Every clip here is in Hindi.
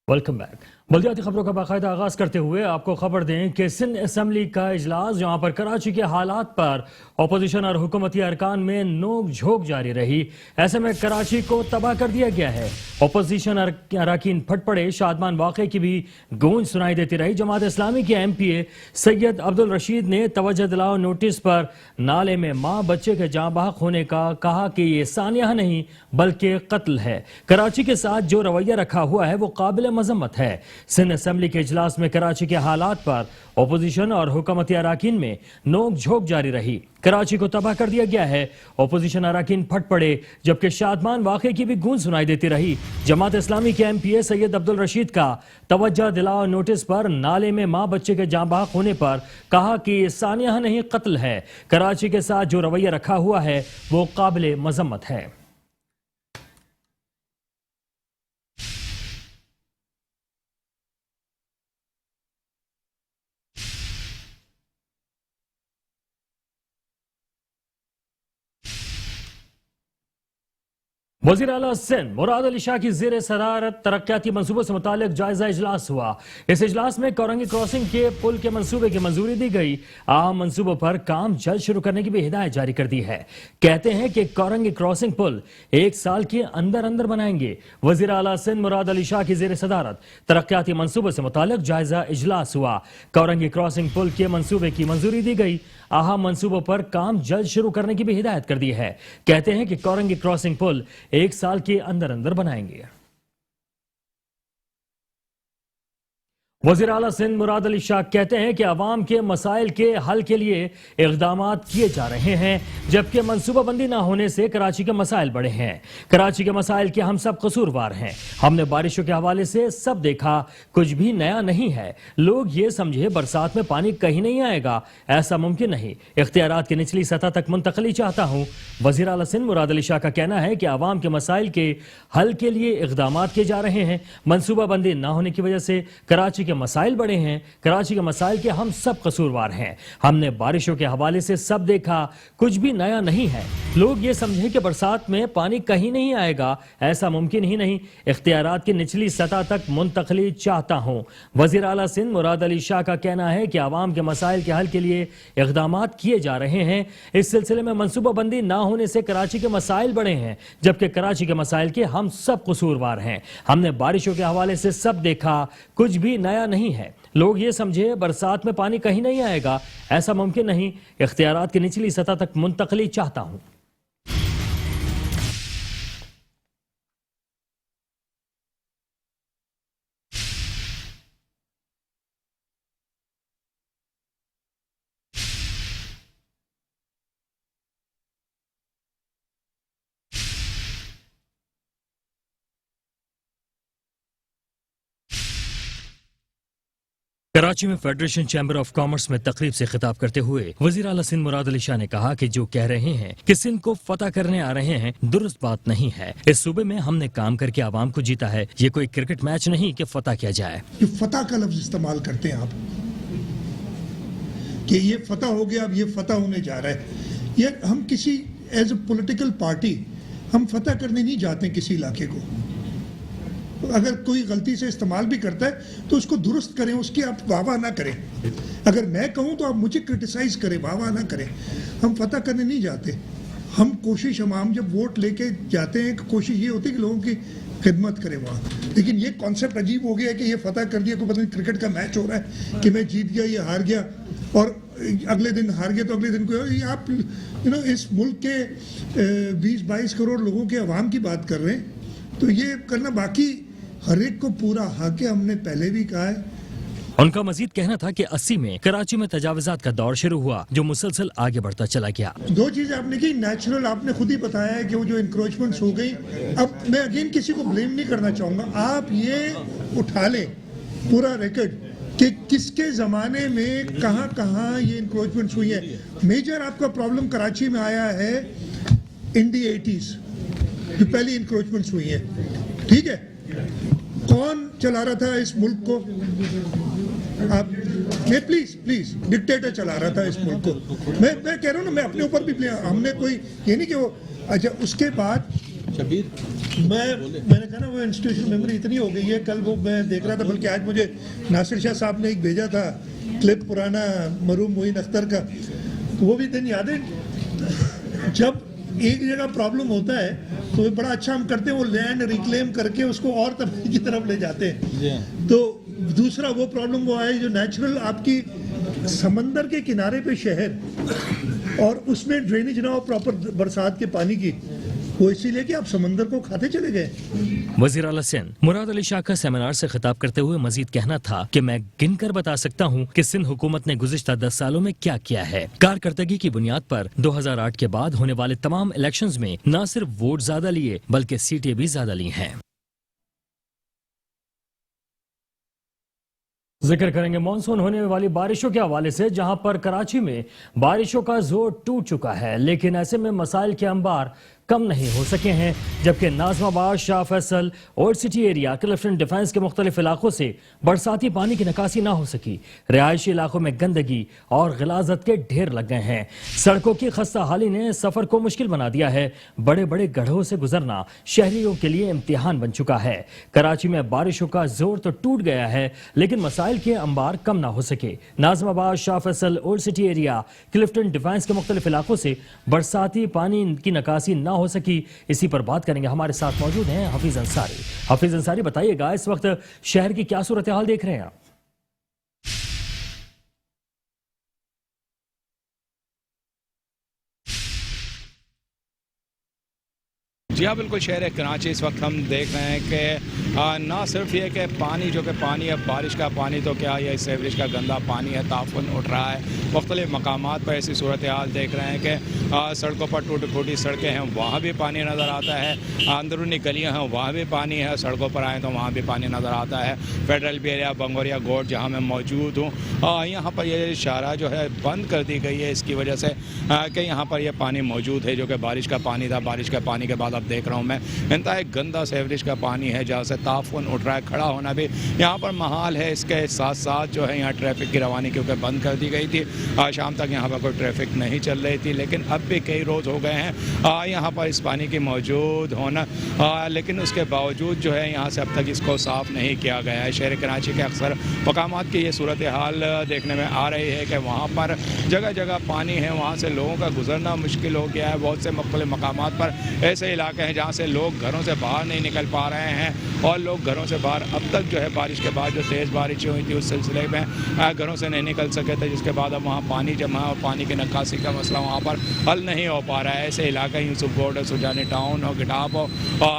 Welcome back. बल्दियाती खबरों का बाकायदा आगाज करते हुए आपको खबर दें कि सिंध असम्बली का इजलास जहां पर कराची के हालात पर अपोजिशन और हुकूमती अरकान में नोक झोंक जारी रही, ऐसे में कराची को तबाह कर दिया गया है। अपोजिशन अरकान फट पड़े, शादमान वाक़े की भी गूंज सुनाई देती रही। जमात इस्लामी के MPA सैयद अब्दुल रशीद ने तवज्जो दिलाओ नोटिस पर नाले में माँ बच्चे के जाँ बहक होने का कहा कि ये सानिया नहीं बल्कि कत्ल है। कराची के साथ जो रवैया रखा हुआ है वो काबिल मजम्मत है। सिंध असेंबली के इजलास में कराची के हालात पर अपोजिशन और हुकूमती अरकान में नोक झोंक जारी रही। कराची को तबाह कर दिया गया है। अपोजिशन अरकान फट पड़े, जबकि शादमान वाक़े की भी गूंज सुनाई देती रही। जमात इस्लामी के MPA सैयद अब्दुल रशीद का तवज्जो दिलाओ नोटिस पर नाले में माँ बच्चे के जाँ बहक होने पर कहा कि ये सानिया नहीं कत्ल है। कराची के साथ जो रवैया रखा हुआ है वो काबिल मजम्मत है। वज़ीर आला सिंध मुराद अली शाह की ज़ेर सदारत तरक्याती मंसूबों से मुतालिक जायजा इजलास हुआ। इस इजलास में कोरंगी क्रॉसिंग के पुल के मंसूबे की मंजूरी दी गई। आम मंसूबों पर काम जल्द शुरू करने की भी हिदायत जारी कर दी है। कहते हैं कि कोरंगी क्रॉसिंग पुल 1 साल के अंदर अंदर बनाएंगे। वज़ीर आला सिंध मुराद अली शाह की ज़ेर सदारत तरक्याती मंसूबों से मुतालिक जायजा इजलास हुआ। कोरंगी क्रॉसिंग पुल के मंसूबे की मंजूरी दी गई। अहम मंसूबों पर काम जल्द शुरू करने की भी हिदायत कर दी है। कहते हैं कि कोरंगी क्रॉसिंग पुल 1 साल के अंदर अंदर बनाएंगे। वज़ीर आला सिंध मुराद अली शाह कहते हैं कि अवाम के मसाइल के हल के लिए इक़दामात किए जा रहे हैं, जबकि मनसूबाबंदी ना होने से कराची के मसाइल बढ़े हैं। कराची के मसाइल के हम सब कसूरवार हैं। हमने बारिशों के हवाले से सब देखा, कुछ भी नया नहीं है। लोग ये समझे बरसात में पानी कहीं नहीं आएगा, ऐसा मुमकिन नहीं। इख्तियारात की निचली सतह तक मुंतकली चाहता हूँ। वज़ीर आला सिंध मुराद अली शाह का कहना है कि अवाम के मसाइल के हल के लिए इक़दामात किए जा रहे हैं। मनसूबाबंदी ना होने की वजह से कराची मसाइल बड़े हैं। कराची के मसाइल के हम सब कसूरवार हैं। हमने बारिशों के हवाले से सब देखा, कुछ भी नया नहीं है। लोग ये समझें कि बरसात में पानी कहीं नहीं आएगा, ऐसा मुमकिन ही नहीं। इख्तियारात की निचली सतह तक मुंतकली चाहता हूँ। वज़ीर आला सिंध मुराद अली शाह का कहना है कि आवाम के मसाइल के हल के लिए इक़दामात किए जा रहे हैं। इस सिलसिले में मनसूबाबंदी ना होने से कराची के मसाइल बड़े हैं, जबकि कराची के मसाइल के हम सब कसूरवार हैं। हमने बारिशों के हवाले से सब देखा, कुछ भी नया नहीं है। लोग ये समझे बरसात में पानी कहीं नहीं आएगा, ऐसा मुमकिन नहीं। इख्तियारात की निचली सतह तक मुंतकली चाहता हूं। कराची में फेडरेशन चैम्बर ऑफ कॉमर्स में तकरीब से खिताब करते हुए वज़ीर आला सिंध मुराद अली शाह ने कहा कि जो कह रहे हैं कि सिंध को फतह करने आ रहे हैं, दुरुस्त बात नहीं है। इस सूबे में हमने काम करके आवाम को जीता है। ये कोई क्रिकेट मैच नहीं कि फतह किया जाए। जो फतह का लफ्ज इस्तेमाल करते हैं आप कि ये फतह हो गया, अब ये फतह होने जा रहा है। ये हम किसी एज ए पॉलिटिकल पार्टी हम फतह करने नहीं जाते किसी इलाके को। अगर कोई गलती से इस्तेमाल भी करता है तो उसको दुरुस्त करें, उसकी आप वाह ना करें। अगर मैं कहूँ तो आप मुझे क्रिटिसाइज करें, वाह ना करें। हम फतह करने नहीं जाते। हम कोशिश, हम जब वोट लेके जाते हैं, कोशिश ये होती है कि लोगों की खिदमत करें वहाँ। लेकिन ये कॉन्सेप्ट अजीब हो गया है कि ये फतह कर दिया, कोई पता नहीं क्रिकेट का मैच हो रहा है कि मैं जीत गया, ये हार गया, और अगले दिन हार गया तो अगले दिन को आप इस मुल्क के 20-22 करोड़ लोगों के अवाम की बात कर रहे हैं, तो ये करना बाकी हर एक को पूरा हक है। हमने पहले भी कहा है। उनका मजीद कहना था कि 80 में कराची में तजावुजात का दौर शुरू हुआ, जो मुसलसल आगे बढ़ता चला गया। 2 चीजें आपने की, नेचुरल आपने खुद ही बताया है कि वो जो इंक्रोचमेंट्स हो गई। अब मैं अगेन किसी को ब्लेम नहीं करना चाहूंगा। आप ये उठा लें पूरा रिकॉर्ड कि किसके जमाने में कहाँ कहाँ ये इंक्रोचमेंट्स हुई है। मेजर आपका प्रॉब्लम कराची में आया है इन दी 80s, जो पहली इंक्रोचमेंट्स हुई है। ठीक है, कौन चला रहा था इस मुल्क को? आप प्लीज डिक्टेटर चला रहा था इस मुल्क को। मैं कह रहा हूँ ना, मैं अपने ऊपर भी हमने कोई ये नहीं कि वो। अच्छा, उसके बाद शबीर मैंने कहा ना वो इंस्टीट्यूशनल मेमोरी इतनी हो गई है। कल वो मैं देख रहा था, बल्कि आज मुझे नासिर शाह साहब ने एक भेजा था क्लिप पुराना मरूम मोइन अख्तर का, वो भी दिन याद है जब एक जगह प्रॉब्लम होता है तो बड़ा अच्छा हम करते हैं, वो लैंड रिक्लेम करके उसको और तरफ की तरफ ले जाते हैं। तो दूसरा वो प्रॉब्लम वो है जो नेचुरल आपकी समंदर के किनारे पे शहर और उसमें ड्रेनेज ना हो प्रॉपर बरसात के पानी की, वो इसीलिए कि आप समंदर को खाते चले गए। वजीर आला सिंध मुराद अली शाह का सेमिनार से खिताब करते हुए मजीद कहना था कि मैं गिनकर बता सकता हूं कि सिंध हुकूमत ने गुज़िश्ता 10 सालों में क्या किया है। कारकर्दगी की बुनियाद पर 2008 के बाद होने वाले तमाम इलेक्शंस में न सिर्फ वोट ज्यादा लिए बल्कि सीटें भी ज्यादा ली हैं। जिक्र करेंगे मानसून होने वाली बारिशों के हवाले से, जहां पर कराची में बारिशों का जोर टूट चुका है, लेकिन ऐसे में मसाइल के अंबार कम नहीं हो सके हैं। जबकि Nazimabad, Shah Faisal, old city area, Clifton defence के मुख्तलिफ इलाकों से बरसाती पानी की निकासी ना हो सकी। रिहायशी इलाकों में गंदगी और गिलाजत के ढेर लग गए हैं। सड़कों की खस्ता हाली ने सफर को मुश्किल बना दिया है। बड़े बड़े गड्ढों से गुजरना शहरियों के लिए इम्तिहान बन चुका है। कराची में बारिशों का जोर तो टूट गया है, लेकिन मसाइल के अंबार कम ना हो सके। Nazimabad, Shah Faisal, old city area, Clifton defence के मुख्तलिफ इलाकों से बरसाती पानी की निकासी ना हो सकी। इसी पर बात करेंगे। हमारे साथ मौजूद हैं हफीज अंसारी। हफीज अंसारी, बताइएगा इस वक्त शहर की क्या सूरत हाल देख रहे हैं आप? जी हाँ, बिल्कुल। शहर कराची इस वक्त हम देख रहे हैं कि ना सिर्फ ये कि पानी जो कि पानी है, बारिश का पानी तो क्या, ये सीवरेज का गंदा पानी है, ताफुन उठ रहा है। मुख्तलिफ मकामात पर ऐसी सूरत हाल देख रहे हैं कि सड़कों पर टूटी फूटी सड़कें हैं, वहाँ भी पानी नज़र आता है। अंदरूनी गलियाँ हैं, वहाँ भी पानी है। सड़कों पर आए तो वहाँ भी पानी नज़र आता है। फेडरल एरिया, बंगोरिया गोड, जहाँ मैं मौजूद हूँ, यहाँ पर ये शाहरा जो है बंद कर दी गई है इसकी वजह से कि यहाँ पर यह पानी मौजूद है जो कि बारिश का पानी था। बारिश के पानी के बाद देख रहा हूँ मैं इंतहाई गंदा सीवरेज का पानी है, जहाँ से ताफुन उठ रहा है। खड़ा होना भी यहाँ पर महाल है। इसके साथ साथ जो है यहाँ ट्रैफिक की रवानी क्योंकि बंद कर दी गई थी, शाम तक यहाँ पर कोई ट्रैफिक नहीं चल रही थी, लेकिन अब भी कई रोज़ हो गए हैं यहाँ पर इस पानी की मौजूद होना, लेकिन उसके बावजूद जो है यहाँ से अब तक इसको साफ़ नहीं किया गया है। शहर कराची के अक्सर मकामात की ये सूरत हाल देखने में आ रही है कि वहाँ पर जगह जगह पानी है, वहाँ से लोगों का गुजरना मुश्किल हो गया है। बहुत से मुख्तलिफ मकामात पर ऐसे इलाके हैं जहाँ से लोग घरों से बाहर नहीं निकल पा रहे हैं और लोग घरों से बाहर अब तक जो है बारिश के बाद जो तेज़ बारिश हुई थी उस सिलसिले में घरों से नहीं निकल सके थे, जिसके बाद अब वहाँ पानी जमा और पानी की निकासी का मसला वहाँ पर हल नहीं हो पा रहा है। ऐसे इलाके यूसुफ गोड है, सुजानी टाउन और गिटाप हो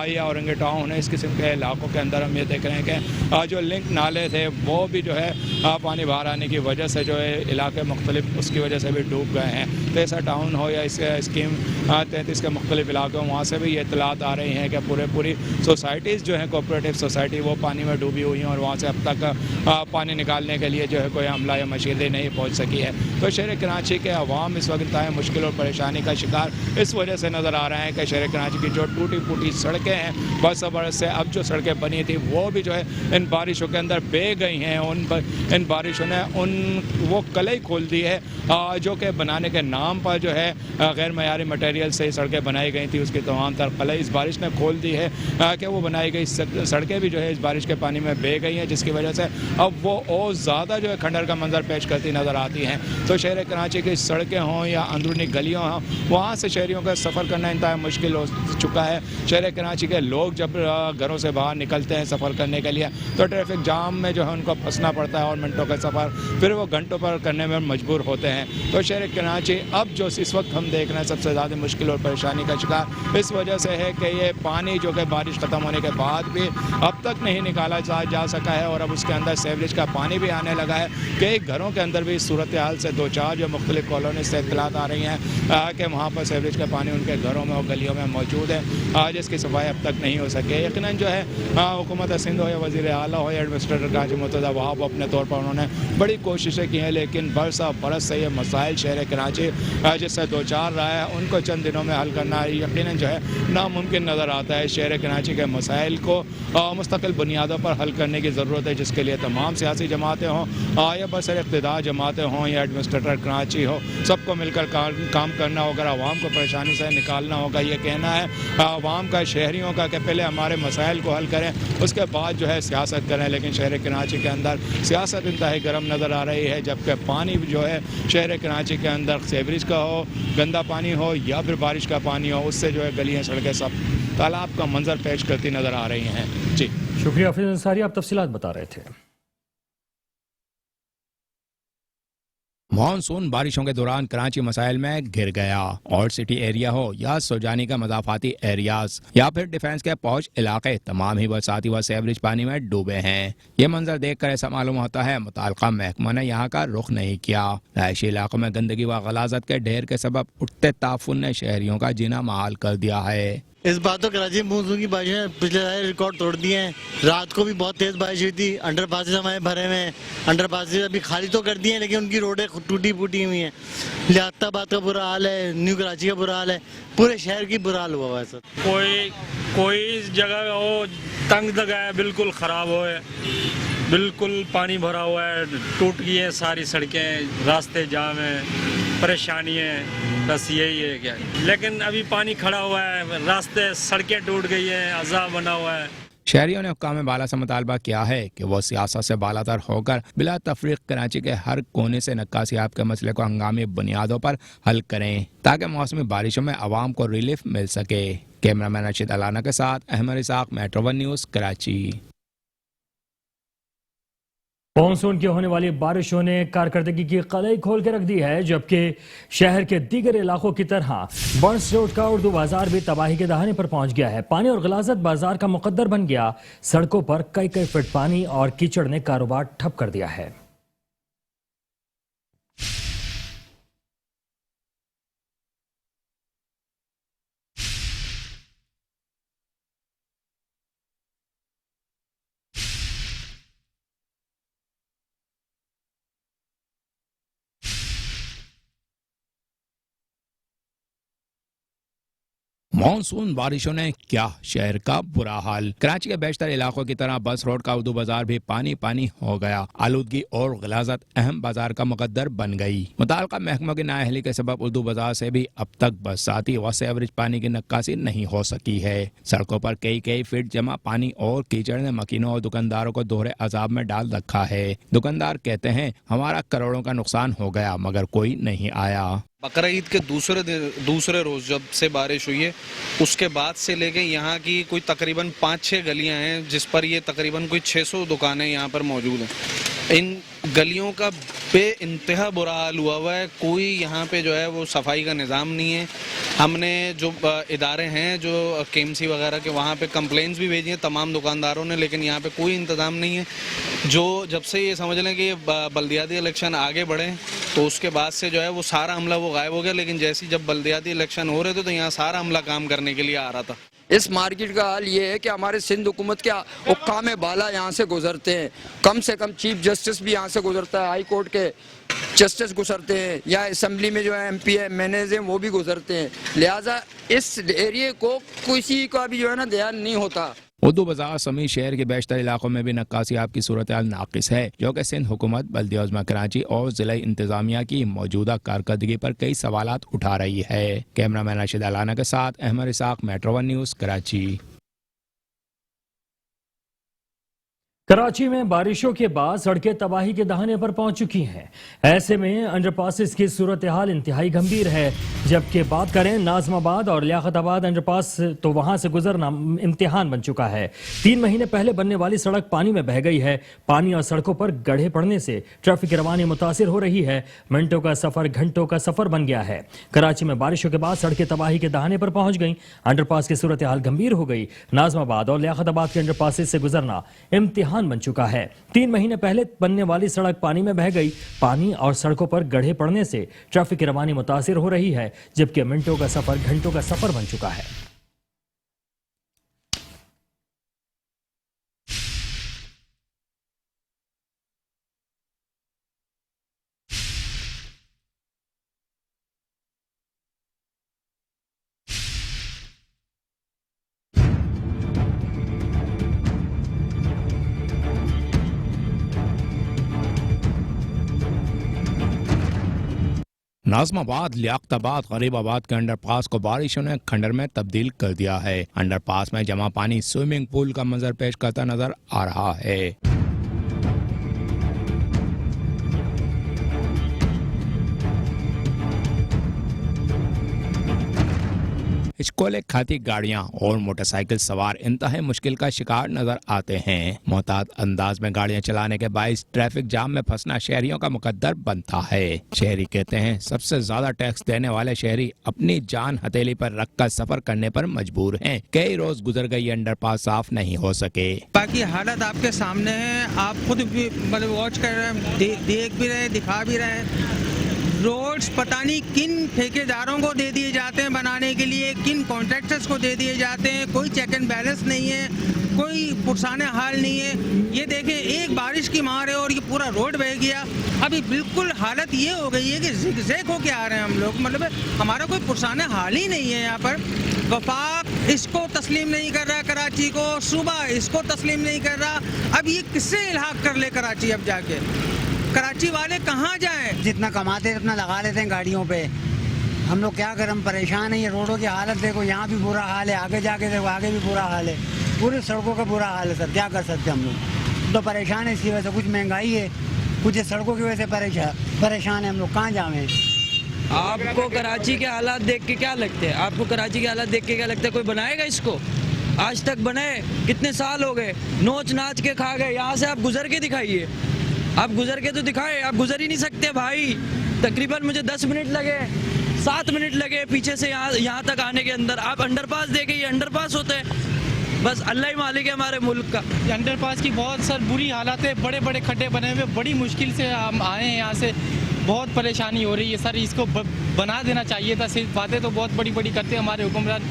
या औरंगे टाउन है, इस किस्म के इलाकों के अंदर हम ये देख रहे हैं कि जो लिंक नाले थे वो भी जो है पानी बाहर आने की वजह से जो है इलाके मुख्तलिफ उसकी वजह से भी डूब गए हैं। तेसा टाउन हो या इस स्कीम 33 के मुख्तलिफ इलाकों, वहाँ से भी ये इतलात आ रही हैं कि पूरी सोसाइटीज़ जो हैं कोऑपरेटिव सोसाइटी वो पानी में डूबी हुई हैं और वहाँ से अब तक पानी निकालने के लिए जो है कोई अमला या मशीनें नहीं पहुँच सकी है। तो शहर कराची के अवाम इस वक्त इंतहाई मुश्किल और परेशानी का शिकार इस वजह से नज़र आ रहा है कि शहर कराची की जो टूटी फूटी सड़कें हैं, बरस बरस से अब जो सड़कें बनी थी वो भी जो है इन बारिशों के अंदर बह गई हैं। इन बारिशों ने वो कलई खोल दी है जो कि बनाने के नाम पर जो है गैर मयारी मटेरियल से सड़कें बनाई गई थी, उसकी तमाम तर कलई इस बारिश ने खोल दी है कि वो बनाई गई सड़कें भी जो है इस बारिश के पानी में बह गई हैं, जिसकी वजह से अब वो और ज़्यादा जो है खंडर का मंजर पेश करती नज़र आती हैं। तो शहर कराची की सड़कें हों या अंदरूनी गलियाँ हों, वहाँ से शहरियों का सफ़र करना इंतहाई मुश्किल हो चुका है। शहर कराची के लोग जब घरों से बाहर निकलते हैं सफ़र करने के लिए तो ट्रैफिक जाम में जो है उनको फंसना पड़ता है और मिनटों का सफ़र फिर वो घंटों पर करने में मजबूर होते हैं। तो शहर कराची अब जो इस वक्त हम देख रहे हैं सबसे ज़्यादा मुश्किल और परेशानी का शिकार इस वजह से है कि ये पानी जो कि बारिश ख़त्म होने के बाद भी अब तक नहीं निकाला जा सका है और अब उसके अंदर सीवरेज का पानी भी आने लगा है। कई घरों के अंदर भी इस सूरत हाल से दो चार जो मुख्तलिफ कॉलोनी से इत्तलात आ रही हैं कि वहाँ पर सीवरेज का पानी उनके घरों में और गलियों में मौजूद है, जिसकी सफाई अब तक नहीं हो सके। यकीनन जो है हुकूमत सिंध हो या वज़ीर आला हो या एडमिनिस्ट्रेटर काजी मुर्तज़ा वहाब अपने तौर तौर पर उन्होंने बड़ी कोशिशें की हैं, लेकिन बरस से ये मसाइल शहर कराची जिससे दो चार रहा है उनको चंद दिनों में हल करना यकीनन जो है नामुमकिन नज़र आता है। शहर कराची के मसाइल को मुस्तकिल बुनियादों पर हल करने की ज़रूरत है, जिसके लिए तमाम सियासी जमातें हों या बसर इक़्तिदार जमातें हों या एडमिनिस्ट्रेटर कराची हो, सबको मिलकर काम करना होगा, आवाम को परेशानी से निकालना होगा। ये कहना है आवाम का, शहरियों का कि पहले हमारे मसाइल को हल करें, उसके बाद जो है सियासत करें। लेकिन शहर कराची के अंदर सियासत इंतहाई गर्म नज़र आ रही है, जबकि पानी जो है शहर कराची के अंदर सीवरेज का हो, गंदा पानी हो या फिर बारिश का पानी हो, उससे जो है गलियाँ सड़कें सब तालाब का मंजर पेश करती नज़र आ रही हैं। जी शुक्रिया हाफिज अंसारी, आप तफसीलात बता रहे थे। मानसून बारिशों के दौरान कराची मसाइल में घिर गया, और सिटी एरिया हो या सुजानी का मज़ाफ़ाती एरियाज या फिर डिफेंस के पहुंच इलाके, तमाम ही बरसाती व सीवरेज पानी में डूबे हैं। ये मंजर देखकर ऐसा मालूम होता है मुताल्लिका महकमा ने यहाँ का रुख नहीं किया। रहायशी इलाकों में गंदगी व गलाजत के ढेर के सबब उठते ताफुन ने शहरियों का जीना महाल कर दिया है। इस बात तो कराची में मानसून की बारिशें पिछले सारे रिकॉर्ड तोड़ दिए हैं। रात को भी बहुत तेज बारिश हुई थी, अंडर पासेज हमारे भरे हुए हैं, अंडर पासेज अभी खाली तो कर दिए हैं लेकिन उनकी रोडें टूटी फूटी हुई हैं। लियाकताबाद का बुरा हाल है, न्यू कराची का बुरा हाल है, पूरे शहर की बुरा हाल हुआ है सर। कोई जगह हो तंग जगह है, बिल्कुल ख़राब हो है, बिल्कुल पानी भरा हुआ है, टूट गई है सारी सड़कें, रास्ते जाम है, परेशानी है, बस यही है क्या। लेकिन अभी पानी खड़ा हुआ है, रास्ते सड़कें टूट गई हैं, अज़ाब बना हुआ है। शहरियों ने हुक्काम बाला से मुतालबा किया है कि वो सियासत से बालातर होकर बिला तफरीक कराची के हर कोने से नक्कासियाब के मसले को हंगामी बुनियादों पर हल करें, ताकि मौसमी बारिशों में आवाम को रिलीफ मिल सके। कैमरामैन रशीद अलाना के साथ Ahmed Isaq, metro 1 news, Karachi. Monsoon की होने वाली बारिशों ने कारकर्दगी की कलई खोल के रख दी है, जबकि शहर के दीगर इलाकों की तरह बर्न्स रोड का उर्दू बाजार भी तबाही के दहाने पर पहुंच गया है। पानी और गलाजत बाजार का मुकद्दर बन गया। सड़कों पर कई फीट पानी और कीचड़ ने कारोबार ठप कर दिया है। मानसून बारिशों ने क्या शहर का बुरा हाल। कराची के बेशतर इलाकों की तरह बस रोड का उर्दू बाजार भी पानी पानी हो गया। आलूदगी और गलाजत अहम बाजार का मुकद्दर बन गई। मुताल्लिका महकमा की नाअहली के सबब उर्दू बाजार से भी अब तक बरसाती व सीवरेज पानी की नक्कासी नहीं हो सकी है। सड़कों पर कई फीट जमा पानी और कीचड़ ने मकीनों और दुकानदारों को दोहरे अजाब में डाल रखा है। दुकानदार कहते हैं हमारा करोड़ों का नुकसान हो गया, मगर कोई नहीं आया। बकरा ईद के दूसरे रोज़ जब से बारिश हुई है, उसके बाद से लेके यहाँ की कोई तकरीबन 5-6 गलियाँ हैं जिस पर ये तकरीबन कोई 600 दुकानें यहाँ पर मौजूद हैं। इन गलियों का बेइंतहा बुरा हाल हुआ है। कोई यहाँ पे जो है वो सफाई का निज़ाम नहीं है। हमने जो इदारे हैं जो केएमसी वगैरह के, वहाँ पे कंप्लेंट्स भी भेजी हैं तमाम दुकानदारों ने, लेकिन यहाँ पे कोई इंतज़ाम नहीं है। जो जब से ये समझ लें कि बल्दियाती इलेक्शन आगे बढ़े तो उसके बाद से जो है वो सारा अमला वो गायब हो गया। लेकिन जैसे जब बल्दियाती इलेक्शन हो रहे थे तो यहाँ सारा अमला काम करने के लिए आ रहा था। इस मार्केट का हाल ये है कि हमारे सिंध हुकूमत के हुक्काम बाला यहाँ से गुजरते हैं, कम से कम चीफ जस्टिस भी यहाँ से गुजरता है, हाई कोर्ट के जस्टिस गुजरते हैं, या असेंबली में जो है MP है, मैनेज हैं, वो भी गुजरते हैं। लिहाजा इस एरिए को किसी का भी जो है ना ध्यान नहीं होता। उर्दू बाजार समेत शहर के बेशतर इलाकों में भी नक्कासियाब की सूरत हाल नाकिस है, जो कि सिंध हुकूमत, बल्दिया उज़्मा कराची और जिला इंतजामिया की मौजूदा कारकर्दगी पर कई सवालात उठा रही है। कैमरामैन रशीद अलाना के साथ अहमद इसाक, मेट्रो 1 न्यूज़, कराची। कराची में बारिशों के बाद सड़कें तबाही के दहाने पर पहुंच चुकी हैं। ऐसे में अंडरपासेस की सूरत हाल इंतहाई गंभीर है। जबकि बात करें नाज़माबाद और लियाकताबाद अंडरपास, तो वहां से गुजरना इम्तिहान बन चुका है। 3 महीने पहले बनने वाली सड़क पानी में बह गई है। पानी और सड़कों पर गड्ढे पड़ने से ट्रैफिक रवानी मुतासिर हो रही है। मिनटों का सफर घंटों का सफर बन गया है। कराची में बारिशों के बाद सड़कें तबाही के दहाने पर पहुंच गई। अंडरपास की सूरत हाल गंभीर हो गई। नाज़माबाद और लियाकताबाद के अंडरपासेस से गुजरना इम्तिहान बन चुका है। 3 महीने पहले बनने वाली सड़क पानी में बह गई। पानी और सड़कों पर गड्ढे पड़ने से ट्रैफिक की रवानी मुतासिर हो रही है, जबकि मिनटों का सफर घंटों का सफर बन चुका है। नाज़माबाद, लियाकताबाद, गरीबाबाद के अंडरपास को बारिशों ने खंडर में तब्दील कर दिया है। अंडरपास में जमा पानी स्विमिंग पूल का मंजर पेश करता नजर आ रहा है। हिचकोले खाती गाड़ियां और मोटरसाइकिल सवार इंतहाई मुश्किल का शिकार नजर आते हैं। मोहतात अंदाज में गाड़ियां चलाने के बाइस ट्रैफिक जाम में फंसना शहरियों का मुकद्दर बनता है। शहरी कहते हैं सबसे ज्यादा टैक्स देने वाले शहरी अपनी जान हथेली पर रखकर सफर करने पर मजबूर हैं। कई रोज गुजर गई अंडरपास साफ नहीं हो सके। बाकी हालत आपके सामने है, आप खुद भी मतलब वॉच कर रहे हैं, देख भी रहे, दिखा भी रहे हैं। रोड्स पता नहीं किन ठेकेदारों को दे दिए जाते हैं बनाने के लिए, किन कॉन्ट्रैक्टर्स को दे दिए जाते हैं। कोई चेक एंड बैलेंस नहीं है, कोई पुरसाने हाल नहीं है। ये देखें, एक बारिश की मार है और ये पूरा रोड बह गया। अभी बिल्कुल हालत ये हो गई है कि ज़िगज़ैग होके आ रहे हैं हम लोग, मतलब हमारा कोई पुरसाने हाल ही नहीं है। यहाँ पर वफाक इसको तस्लीम नहीं कर रहा, कराची को सूबा इसको तस्लीम नहीं कर रहा। अब ये किससे इल्हाक कर ले कराची? अब जाके कराची वाले कहाँ जाएं? जितना कमाते हैं उतना लगा लेते हैं गाड़ियों पे। हम लोग क्या करें, हम परेशान हैं। ये रोडों की हालत देखो, यहाँ भी बुरा हाल है, आगे जाके देखो आगे भी बुरा हाल है। पूरी सड़कों का बुरा हाल है सर, क्या कर सकते हैं हम लोग। तो परेशान है इसकी वजह से, कुछ महंगाई है, कुछ सड़कों की वजह से परेशान है हम लोग। कहाँ जाएं? आपको कराची के हालात देख के क्या लगते हैं? आपको कराची के हालात देख के क्या लगता है कोई बनाएगा इसको? आज तक बनाए कितने साल हो गए, नोच नाच के खा गए। यहाँ से आप गुजर के दिखाइए, आप गुजर के तो दिखाए। आप गुजर ही नहीं सकते भाई। तकरीबन मुझे 10 मिनट लगे, 7 मिनट लगे पीछे से यहाँ तक आने के अंदर। आप अंडरपास देखे, ये अंडरपास होते हैं, बस अल्लाह ही मालिक है हमारे मुल्क का। अंडरपास की बहुत सर बुरी हालत है, बड़े बड़े खड्डे बने हुए, बड़ी मुश्किल से हम आए हैं यहाँ से। बहुत परेशानी हो रही है सर, इसको बना देना चाहिए था। सिर्फ बातें तो बहुत बड़ी बड़ी करते हैं हमारे हुक्मरान,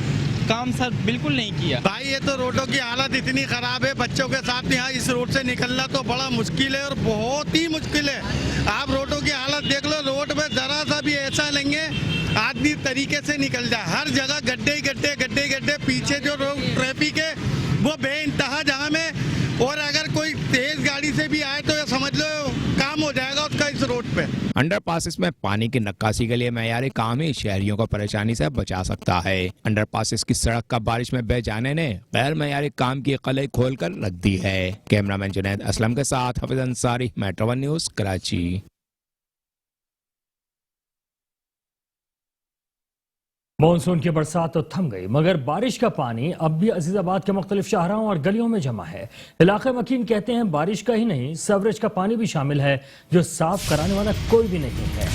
काम सर बिल्कुल नहीं किया। भाई ये तो रोडों की हालत इतनी खराब है, बच्चों के साथ यहाँ इस रोड से निकलना तो बड़ा मुश्किल है और बहुत ही मुश्किल है। आप रोडों की हालत देख लो, रोड में जरा सा भी ऐसा लेंगे आदमी तरीके से निकल जाए। हर जगह गड्ढे गड्ढे गड्ढे गड्ढे, पीछे जो रोड ट्रैफिक है वो बेइंतहा जाम है। और अगर कोई तेज गाड़ी से भी आए तो ये समझ लो काम हो जाएगा उसका इस रोड पे। अंडरपासिस में पानी की नक्काशी के लिए मयारी काम ही शहरियों को परेशानी से बचा सकता है। अंडरपासिस की सड़क का बारिश में बह जाने ने गैर मयारी काम की कलई खोल कर रख दी है। कैमरामैन जुनैद असलम के साथ Hafeez Ansari, metro 1 news, Karachi. Monsoon की बरसात तो थम गई, मगर बारिश का पानी अब भी अजीजाबाद के मुख्तलिफ शाहराओं और गलियों में जमा है। इलाके मकीन कहते हैं बारिश का ही नहीं, सीवरेज का पानी भी शामिल है, जो साफ कराने वाला कोई भी नहीं है।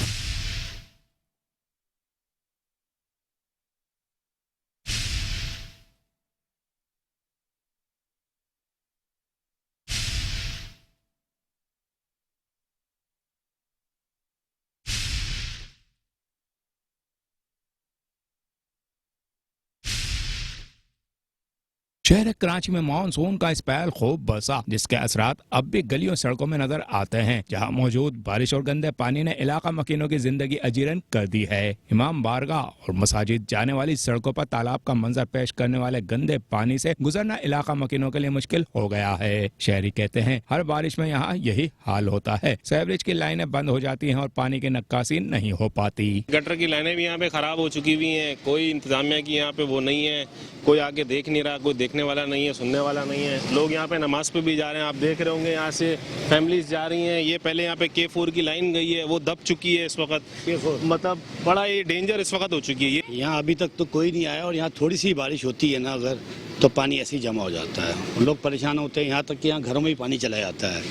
शहर कराची में मानसून का स्पेल खूब बरसा, जिसके असरात अब भी गलियों सड़कों में नजर आते हैं। जहां मौजूद बारिश और गंदे पानी ने इलाका मकीनों की जिंदगी अजीरन कर दी है। इमाम बारगाह और मसाजिद जाने वाली सड़कों पर तालाब का मंजर पेश करने वाले गंदे पानी से गुजरना इलाका मकीनों के लिए मुश्किल हो गया है। शहरी कहते हैं हर बारिश में यहाँ यही हाल होता है। सीवरेज की लाइनें बंद हो जाती हैं और पानी की नक्काशी नहीं हो पाती। गटर की लाइनें भी यहाँ पे खराब हो चुकी हुई हैं, कोई इंतजामिया की यहाँ पे वो नहीं है, कोई आगे देख नहीं रहा, कोई देखने वाला नहीं है, सुनने वाला नहीं है। लोग यहाँ पे नमाज पे भी जा रहे हैं, आप देख रहे होंगे यहाँ से फैमिलीज जा रही हैं। ये पहले यहाँ पे K4 की लाइन गई है, वो दब चुकी है इस वक्त, मतलब बड़ा ये डेंजर इस वक्त हो चुकी है। यहाँ अभी तक तो कोई नहीं आया और यहाँ थोड़ी सी बारिश होती है ना अगर, तो पानी ऐसे ही जमा हो जाता है। लोग परेशान होते हैं, यहाँ तक कि यहाँ घरों में ही पानी चला जाता है।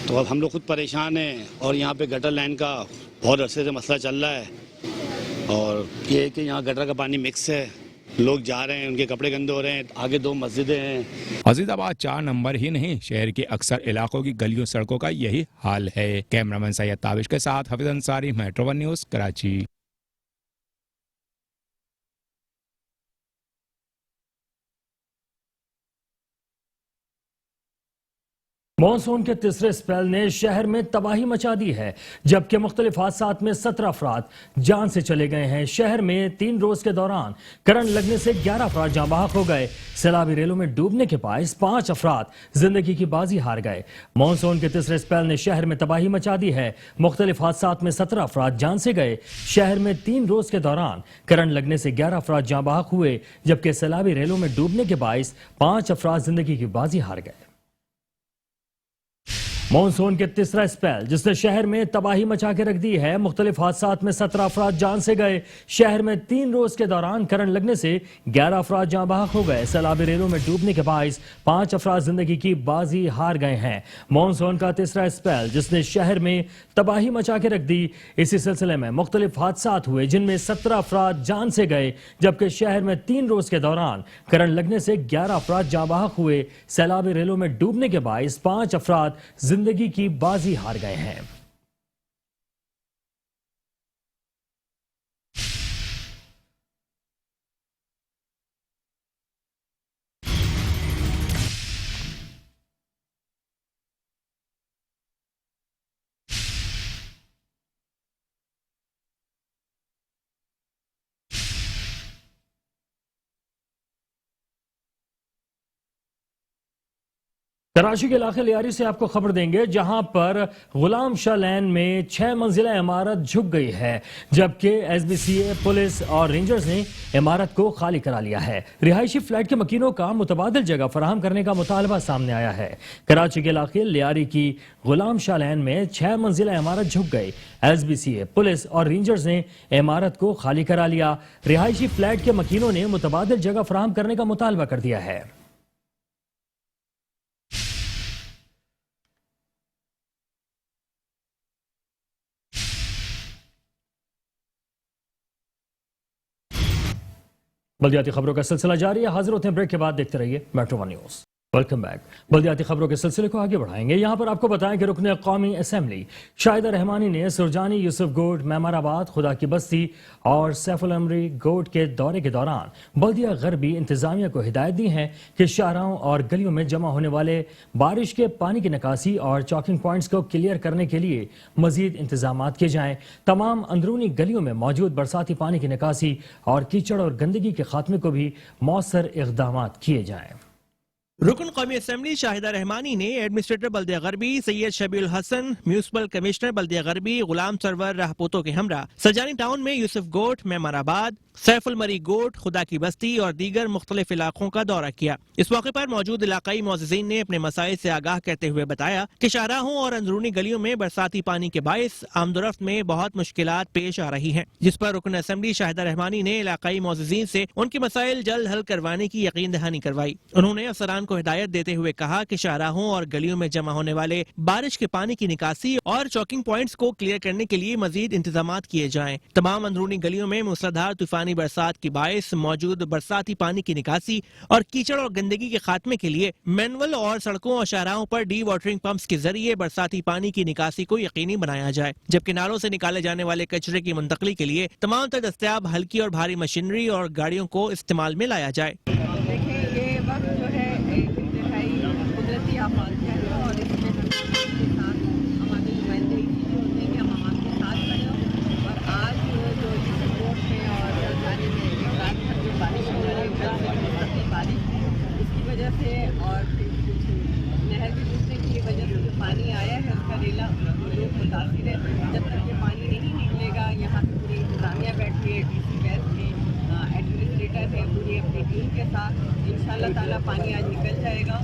तो अब हम लोग खुद परेशान हैं और यहाँ पे गटर लाइन का बहुत अरसे से मसला चल रहा है। और ये है कि यहाँ गटर का पानी मिक्स है, लोग जा रहे हैं, उनके कपड़े गंदे हो रहे हैं। आगे 2 मस्जिदें हैं। अजीजाबाद 4 नंबर ही नहीं, शहर के अक्सर इलाकों की गलियों सड़कों का यही हाल है। कैमरामैन सैयद ताबिश के साथ Hafeez Ansari, metro 1 news, Karachi. Monsoon के तीसरे स्पेल ने शहर में तबाही मचा दी है, जबकि मुख्तलिफ हादसात में 17 अफराद जान से चले गए हैं। शहर में 3 रोज के दौरान करंट लगने से 11 अफराद जाँ बहक हो गए। सैलाबी रेलों में डूबने के बायस 5 अफराद जिंदगी की बाजी हार गए। मॉनसून के तीसरे स्पेल ने शहर में तबाही मचा दी है। मुख्तलिफ हादसात में 17 अफराद जान से गए। शहर में 3 रोज के दौरान करंट लगने से 11 अफराद जाँ बहक हुए, जबकि सैलाबी रेलों में डूबने के बायस 5 अफराद जिंदगी की बाजी हार गए। मॉनसून के तीसरा स्पेल जिसने शहर में तबाही मचा के रख दी है। मुख्तलिफ हादसात में 17 अफराद जान से गए। शहर में 3 रोज के दौरान करंट लगने से 11 अफराद जाँ बहक हो गए। सैलाबी रेलों में डूबने के बायस 5 अफराद जिंदगी की बाजी हार गए हैं। मॉनसून का तीसरा स्पेल जिसने शहर में तबाही मचा के रख दी। इसी सिलसिले में मुख्तलिफ हादसात हुए जिनमें 17 अफराद जान से गए, जबकि शहर में 3 रोज के दौरान करंट लगने से 11 अफराद जाँ बहक हुए। सैलाबी रेलों में डूबने के बायस 5 अफराद जिंदगी की बाजी हार गए हैं। कराची के इलाके लियारी से आपको खबर देंगे, जहां पर गुलाम शाह लैन में 6 मंजिला इमारत झुक गई है, जबकि SBCA, पुलिस और रेंजर्स ने इमारत को खाली करा लिया है। रिहायशी फ्लैट के मकीनों का मुतबादिल जगह फराहम करने का मुतालबा सामने आया है। कराची के इलाके लियारी की गुलाम शाह लैन में 6 मंजिला इमारत झुक गई। SBCA, पुलिस और रेंजर्स ने इमारत को खाली करा लिया। रिहायशी फ्लैट के मकीनों ने मुतबादिल जगह फराहम करने का मुतालबा कर दिया है। बल्दियाती खबरों का सिलसिला जारी है। हाजिर होते हैं ब्रेक के बाद, देखते रहिए metro one news. Welcome back. बल्दियाती खबरों के सिलसिले को आगे बढ़ाएंगे। यहाँ पर आपको बताएं कि रुकन कौमी असम्बली शाहिदा रहमानी ने सुरजानी, यूसुफ गोड, मेमराबाद, खुदा की बस्ती और सैफुल अमरी गोड के दौरे के दौरान बल्दिया गरबी इंतजामिया को हिदायत दी है कि शाहराहों और गलियों में जमा होने वाले बारिश के पानी की निकासी और चॉकिंग पॉइंट्स को क्लियर करने के लिए मजीद इंतजाम किए जाएं। तमाम अंदरूनी गलियों में मौजूद बरसाती पानी की निकासी और कीचड़ और गंदगी के खात्मे को भी मौसर इक़दाम किए जाएं। रुकन कौमी असम्बली शाहिदा रहमानी ने एडमिनिस्ट्रेटर बल्दिया गरबी सैयद शबीउल हसन, म्यूनिसिपल कमिश्नर बल्दिया गरबी गुलाम सरवर राहपोतो के हमरा सजानी टाउन में यूसुफ गोट, मेमराबाद, सैफुल मरी गोट, खुदा की बस्ती और दीगर मुख्तलिफ इलाकों का दौरा किया। इस मौके पर मौजूद इलाकाई मोअज़्ज़िज़ीन ने अपने मसाइल से आगाह करते हुए बताया कि शाहराहों और अंदरूनी गलियों में बरसाती पानी के बायस आमदोरफ्त में बहुत मुश्किलात पेश आ रही हैं, जिस पर रुकन असम्बली शाहिदा रहमानी ने इलाकाई मोअज़्ज़िज़ीन से उनके मसाइल जल्द हल करवाने की यकीन दहानी करवाई। उन्होंने अफसरान को हिदायत देते हुए कहा कि शाहराहों और गलियों में जमा होने वाले बारिश के पानी की निकासी और चॉकिंग पॉइंट्स को क्लियर करने के लिए मजीद इंतजाम किए जाएं। तमाम अंदरूनी गलियों में मूसलाधार तूफानी बरसात की बायस मौजूद बरसाती पानी की निकासी और कीचड़ और गंदगी के खात्मे के लिए मैनुअल और सड़कों और शाहराहों पर डी वाटरिंग पंप्स के जरिए बरसाती पानी की निकासी को यकीनी बनाया जाए, जबकि नालों से निकाले जाने वाले कचरे की मुंतकली के लिए तमाम तर दस्तयाब हल्की और भारी मशीनरी और गाड़ियों को इस्तेमाल में लाया जाए। और नहर के टूटने की वजह से जो पानी आया है उसका रेला लोग मुतासिर है। जब तक ये पानी नहीं निकलेगा, यहाँ पे पूरी इंतजामिया बैठी है, DC वैस्ट है, एडमिनिस्ट्रेटर है, पूरी अपनी टीम के साथ इंशाल्लाह ताला पानी आज निकल जाएगा।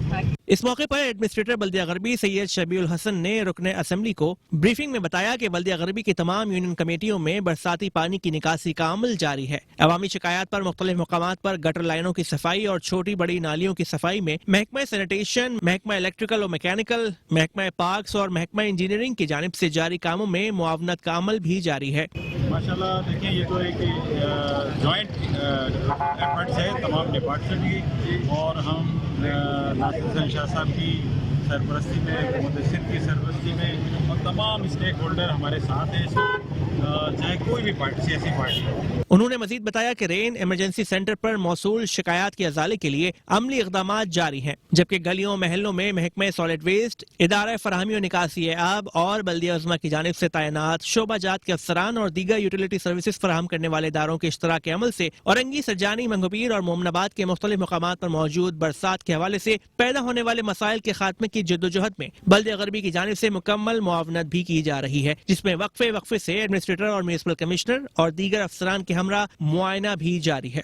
इस मौके पर एडमिनिस्ट्रेटर बल्दिया गरबी सैयद शबीउल हसन ने रुकने असम्बली को ब्रीफिंग में बताया कि बल्दिया गरबी की तमाम यूनियन कमेटियों में बरसाती पानी की निकासी का अमल जारी है। अवामी शिकायत पर मुख्तलिफ मकामात पर गटर लाइनों की सफाई और छोटी बड़ी नालियों की सफाई में महकमा सैनिटेशन, महकमा इलेक्ट्रिकल और मैकेनिकल, महकमा पार्क्स और महकमा इंजीनियरिंग की जानिब से जारी कामों में मुआवनत का अमल भी जारी है। माशाल्लाह देखिए, ये तो एक जॉइंट एफर्ट्स है तमाम डिपार्टमेंट की, और हम नासिर शाह साहब की सरपरस्ती में, हुकूमत सिंध की सरपरस्ती में और तमाम स्टेक होल्डर हमारे साथ हैं। चाहे कोई भी पार्टी, सियासी पार्टी हो। उन्होंने मजीद बताया कि रेन इमरजेंसी सेंटर पर मौसूल शिकायत के अजाले के लिए अमली इकदाम जारी हैं, जबकि गलियों महलों में महकमे सॉलिड वेस्ट, इदारा फराहमी और निकासी आब और बल्दिया उज़्मा की जानिब से तैनात शोबा जात के अफसरान और दीगर यूटिलिटी सर्विसेज फराहम करने वाले इदारों के इश्तराक के अमल से औरंगी, सज्जानी, मंगोपीर और मोमनाबाद के मुख्तलिफ मकामात पर मौजूद बरसात के हवाले से पैदा होने वाले मसाइल के खात्मे की जद्दोजहद में बल्दिया गरबी की जानिब से मुकम्मल मुआवनत भी की जा रही है, जिसमें वक्फे वक्फे से एडमिनिस्ट्रेटर और म्युनिसिपल कमिश्नर और दीगर अफसरान के हमरा मुआयना भी जारी है।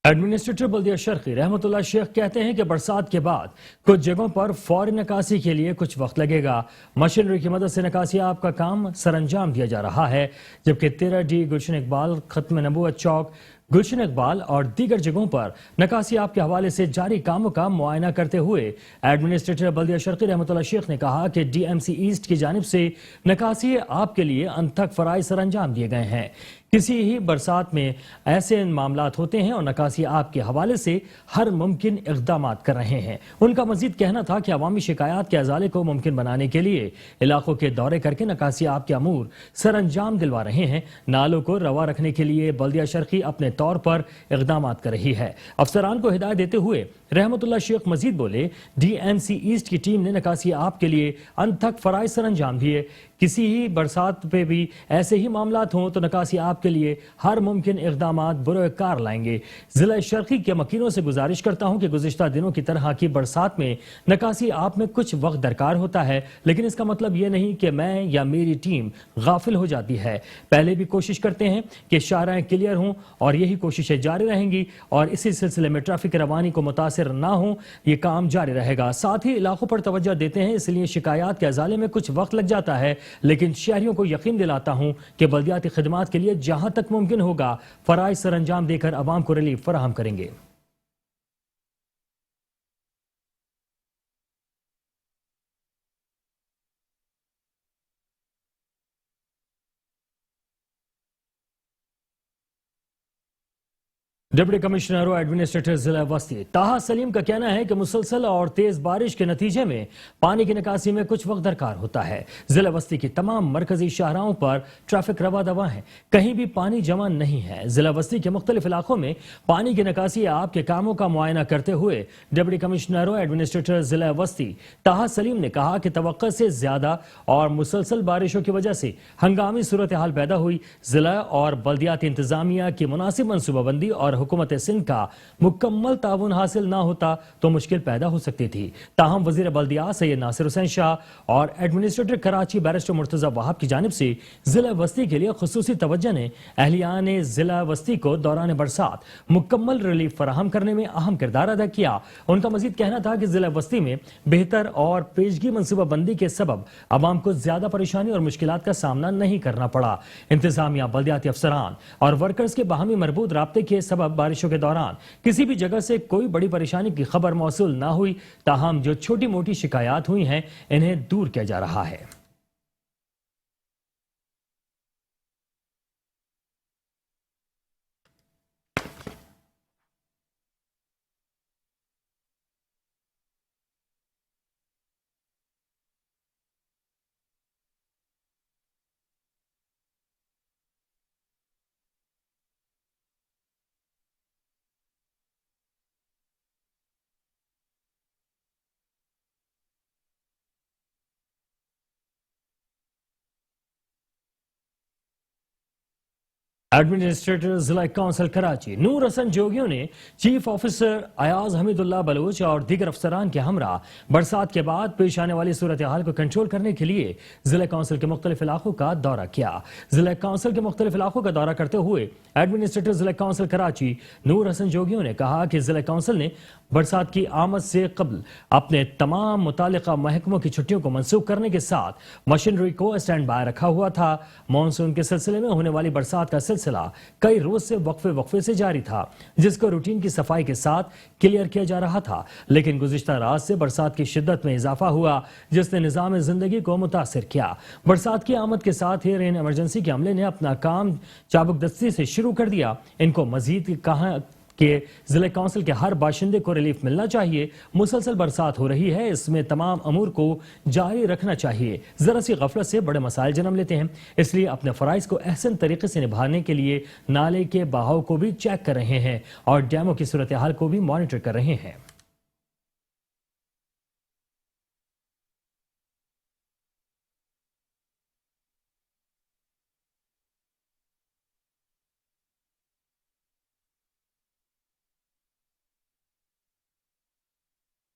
एडमिनिस्ट्रेटर बल्दिया शर्की रहमतुल्लाह शेख कहते हैं कि बरसात के बाद कुछ जगहों पर फौरी निकासी के लिए कुछ वक्त लगेगा। मशीनरी की मदद से निकासी आप का काम सरअंजाम दिया जा रहा है, जबकि 13D गुलशन इकबाल, खत्म नबूवत चौक, गुलशन इकबाल और दीगर जगहों पर निकासी आप के हवाले से जारी कामों का मुआयना करते हुए एडमिनिस्ट्रेटर बल्दिया शर्की रहमतुल्लाह शेख ने कहा कि DMC ईस्ट की जानिब से निकासी आप के लिए अनथक फराइज सरअंजाम दिए गए हैं। किसी ही बरसात में ऐसे मामलात होते हैं और निकासी आप के हवाले से हर मुमकिन इक़दाम कर रहे हैं। उनका मजीद कहना था कि अवामी शिकायत के अजाले को मुमकिन बनाने के लिए इलाकों के दौरे करके निकासी आप के अमूर सरअंजाम दिलवा रहे हैं। नालों को रवा रखने के लिए बल्दिया शर्की अपने तौर पर इक़दाम कर रही है। अफसरान को हिदायत देते हुए रहमतुल्लाह शेख मजीद बोले, DMC ईस्ट की टीम ने निकासी आप के लिए अनथक फराइज सरअंजाम दिए। किसी ही बरसात पे भी ऐसे ही मामलात हों तो निकासी आप के लिए हर मुमकिन इक़दाम बुरोकार लाएंगे। जिला शर्की के मकीनों से गुजारिश करता हूं कि गुज़िश्ता दिनों की तरह की बरसात में निकासी आप में कुछ वक्त दरकार होता है, लेकिन इसका मतलब ये नहीं कि मैं या मेरी टीम गाफिल हो जाती है। पहले भी कोशिश करते हैं कि शाहराएं क्लियर हों और यही कोशिशें जारी रहेंगी और इसी सिलसिले में ट्रैफिक रवानी को मुतासिर ना हो, ये काम जारी रहेगा। साथ ही इलाकों पर तवज्जो देते हैं, इसलिए शिकायत के अजाले में कुछ वक्त लग जाता है, लेकिन शहरियों को यकीन दिलाता हूं कि बल्दियाती खिदमात के लिए जहां तक मुमकिन होगा फराइज सरअंजाम देकर आवाम को रिलीफ फराहम करेंगे। डिप्टी कमिश्नर और एडमिनिस्ट्रेटर जिला वस्ती ताहा सलीम का कहना है कि मुसलसल और तेज बारिश के नतीजे में पानी की निकासी में कुछ वक्त दरकार होता है। जिला वस्ती की तमाम मरकजी शाहराहों पर ट्रैफिक रवा दवा है, कहीं भी पानी जमा नहीं है। जिला वस्ती के मुख्तलिफ इलाकों में पानी की निकासी आपके कामों का मुआयना करते हुए डिप्टी कमिश्नर और एडमिनिस्ट्रेटर जिला वस्ती ताहा सलीम ने कहा कि तवक्को से ज्यादा और मुसलसल बारिशों की वजह से हंगामी सूरत हाल पैदा हुई। जिला और बल्दियाती इंतजामिया की मुनासिब मनसूबाबंदी और हुकूमत सिंध का मुकम्मल ताउन हासिल ना होता तो मुश्किल पैदा हो सकती थी। ताहम वजीर बल्दिया सैयद नासिर हुसैन शाह और एडमिनिस्ट्रेटर कराची बैरिस्टर मुर्तजा वहाब की जानिब से जिला वस्ती के लिए खुसूसी तवज्जो ने अहलियान जिला वस्ती को दौरान बरसात मुकम्मल रिलीफ फराहम करने में अहम किरदार अदा किया। उनका मजीद कहना था कि जिला वस्ती में बेहतर और पेशगी मनसूबाबंदी के सबब आवाम को ज्यादा परेशानी और मुश्किलात का सामना नहीं करना पड़ा। इंतजामिया, बल्दियाती अफसरान और वर्कर्स के बाहमी मरबूत राब्ते के सबब बारिशों के दौरान किसी भी जगह से कोई बड़ी परेशानी की खबर मौसूल ना हुई। ताहम जो छोटी मोटी शिकायत हुई हैं इन्हें दूर किया जा रहा है। एडमिनिस्ट्रेटर जिला काउंसिल कराची नूर हसन जोगियों ने चीफ ऑफिसर अयाज हमीदुल्लाह बलोच और दीगर अफसरान के हमरा बरसात के बाद पेश आने वाली सूरत हाल को कंट्रोल करने के लिए जिला काउंसिल के मुख्तलिफ इलाकों का दौरा किया। जिला काउंसिल के मुख्तलिफ इलाकों का दौरा करते हुए एडमिनिस्ट्रेटर जिला काउंसिल कराची नूर हसन जोगियों ने कहा कि जिला काउंसिल ने बरसात की आमद से कबल अपने तमाम मुतालिका महकमों की छुट्टियों को मनसूख करने के साथ मशीनरी को स्टैंड बाय रखा हुआ था। मानसून के सिलसिले में होने वाली बरसात का सिलसिला कई रोज से वक्फे से जारी था, जिसको रूटीन की सफाई के साथ क्लियर किया जा रहा था, लेकिन गुज़िश्ता रात से बरसात की शिद्दत में इजाफा हुआ जिसने निज़ाम जिंदगी को मुतासिर किया। बरसात की आमद के साथ ही रेन इमरजेंसी के अमले ने अपना काम चाबुकदस्ती से शुरू कर दिया। इनको मजीद कि जिला काउंसिल के हर बाशिंदे को रिलीफ मिलना चाहिए। मुसलसल बरसात हो रही है, इसमें तमाम अमूर को जारी रखना चाहिए। जरा सी गफलत से बड़े मसाइल जन्म लेते हैं, इसलिए अपने फराइज को अहसन तरीके से निभाने के लिए नाले के बहाव को भी चेक कर रहे हैं और डैमों की सूरत हाल को भी मॉनिटर कर रहे हैं।